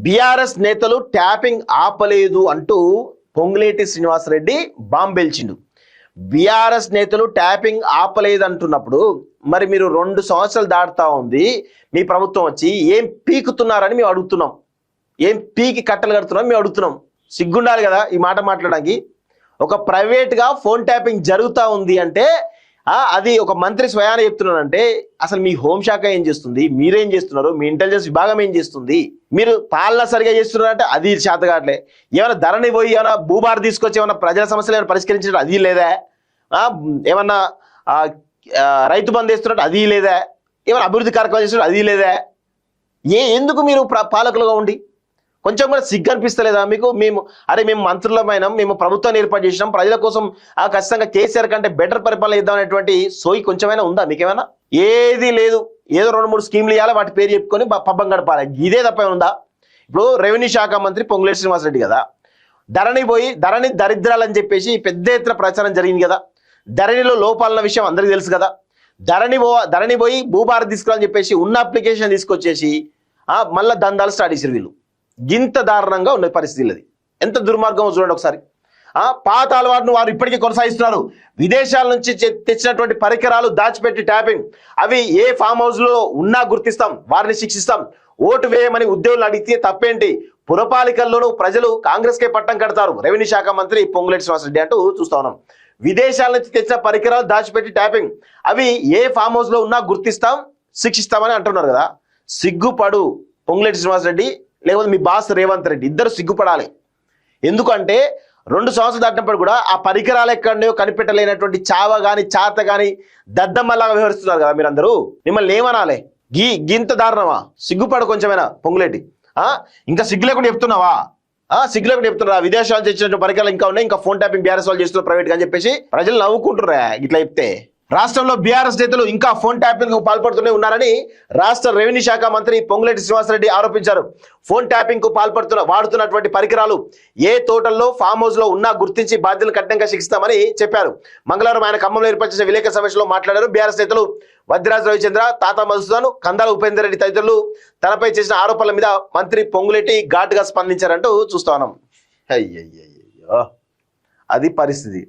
BRS నేతలు tapping ఆపలేదు అంటూ పొంగులేటి శ్రీనివాసరెడ్డి బాంబేల్చిండు. బీఆర్ఎస్ నేతలు ట్యాపింగ్ ఆపలేదు అంటున్నప్పుడు మరి మీరు 2 సంవత్సరాలు దాటుతా ఉంది మీ ప్రభుత్వం వచ్చి ఏం పీకుతున్నారని మేము అడుగుతున్నాం. ఏం పీకి కట్టలు కడుతున్నాం మేము అడుగుతున్నాం. సిగ్గుండాలి కదా ఈ మాట మాట్లాడడానికి. ఒక ప్రైవేట్గా ఫోన్ ట్యాపింగ్ జరుగుతూ ఉంది అంటే అది ఒక మంత్రి స్వయాన చెప్తున్నానంటే అసలు మీ హోంశాఖ ఏం చేస్తుంది, మీరేం చేస్తున్నారు, మీ ఇంటెలిజెన్స్ విభాగం ఏం చేస్తుంది, మీరు పాలన సరిగా చేస్తున్నారంటే అది చేతగాట్లే. ఏమైనా ధరని పోయి ఏమైనా భూభార తీసుకొచ్చి ఏమైనా ప్రజల సమస్యలు ఏమైనా పరిష్కరించడం అది లేదా, ఏమన్నా రైతు బంధు వేస్తున్నట్టు అది లేదా, ఏమైనా అభివృద్ధి కార్యక్రమాలు చేస్తున్నట్టు అది లేదా. ఎందుకు మీరు పాలకులుగా ఉండి కొంచెం కూడా సిగ్గు అనిపిస్తలేదా మీకు? మేము మంత్రులమైన మేము ప్రభుత్వాన్ని ఏర్పాటు చేసినాం, ప్రజల కోసం ఖచ్చితంగా కేసీఆర్ కంటే బెటర్ పరిపాలన ఇద్దాం అనేటువంటి సోయి కొంచెమైనా ఉందా మీకేమైనా? ఏది లేదు. ఏదో 2-3 స్కీమ్లు ఇవ్వాలి, వాటి పేరు చెప్పుకొని పబ్బం గడపాలి, ఇదే తప్ప ఉందా? ఇప్పుడు రెవెన్యూ శాఖ మంత్రి పొంగులేటి శ్రీనివాసరెడ్డి కదా, ధరణి దరిద్రాలని చెప్పేసి పెద్ద ఎత్తున ప్రచారం జరిగింది కదా. ధరణిలో లోపాలన్న విషయం అందరికీ తెలుసు కదా. ధరణి పోయి భూభారతి తీసుకురాలని చెప్పేసి ఉన్న అప్లికేషన్ తీసుకొచ్చేసి మళ్ళీ దందాలు స్టార్ట్ చేసారు వీళ్ళు. గింత దారుణంగా ఉన్న పరిస్థితి. అది ఎంత దుర్మార్గం చూడండి ఒకసారి. పాత అలవాటును వారు ఇప్పటికీ కొనసాగిస్తున్నారు. విదేశాల నుంచి తెచ్చినటువంటి పరికరాలు దాచిపెట్టి ట్యాపింగ్, అవి ఏ ఫామ్ హౌస్ లో ఉన్నా గుర్తిస్తాం, వారిని శిక్షిస్తాం. ఓటు వేయమని ఉద్యోగులు అడిగితే తప్పేంటి? పురపాలికల్లోనూ ప్రజలు కాంగ్రెస్ కే పట్టం కడతారు. రెవెన్యూ శాఖ మంత్రి పొంగులేటి శ్రీనివాసరెడ్డి అంటూ చూస్తా ఉన్నాం. విదేశాల నుంచి తెచ్చిన పరికరాలు దాచిపెట్టి ట్యాపింగ్, అవి ఏ ఫామ్ హౌస్ లో ఉన్నా గుర్తిస్తాం, శిక్షిస్తామని అంటున్నారు కదా. సిగ్గుపడు పొంగులేటి శ్రీనివాసరెడ్డి, లేకపోతే మీ బాస్ రేవంత్ రెడ్డి, ఇద్దరు సిగ్గుపడాలి. ఎందుకంటే 2 సంవత్సరాలు దాటినప్పుడు కూడా ఆ పరికరాలు ఎక్కడో కనిపెట్టలేనటువంటి చావ కానీ చాత కానీ దద్దమ్మలాగా వ్యవహరిస్తున్నారు కదా మీరందరూ. మిమ్మల్ని ఏమనాలి? గింత దారుణమా? సిగ్గుపడు కొంచెమైనా పొంగులేటి. ఇంకా సిగ్గు లేకుండా చెప్తున్నావా? సిగ్గు లేకుండా చెప్తున్నారా? విదేశాలు తెచ్చినటువంటి పరికరాలు ఇంకా ఉన్నాయి, ఇంకా ఫోన్ ట్యాపింగ్ బీఆర్ఎస్ వాళ్ళు చేస్తున్నారు ప్రైవేట్గా అని చెప్పేసి ప్రజలు నవ్వుకుంటున్నారా ఇట్లా చెప్తే? రాష్ట్రంలో బీఆర్ఎస్ నేతలు ఇంకా ఫోన్ ట్యాపింగ్ పాల్పడుతూనే ఉన్నారని రాష్ట్ర రెవెన్యూ శాఖ మంత్రి పొంగులేటి శ్రీనివాసరెడ్డి ఆరోపించారు. ఫోన్ ట్యాపింగ్ కు వాడుతున్నటువంటి పరికరాలు ఏ తోటల్లో ఫామ్ హౌస్ లో ఉన్నా గుర్తించి బాధ్యతలు కఠినంగా శిక్షిస్తామని చెప్పారు. మంగళవారం ఆయన ఖమ్మంలో ఏర్పాటు చేసిన విలేకరుల సమావేశంలో మాట్లాడారు. బీఆర్ఎస్ నేతలు వద్దిరాజు రవిచంద్ర, తాత మధుసూదన్, కందాల ఉపేందర్ రెడ్డి తదితరులు తనపై చేసిన ఆరోపణల మీద మంత్రి పొంగులేటి ఘాటుగా స్పందించారంటూ చూస్తా ఉన్నాం. అయ్యయ్యో, అది పరిస్థితి.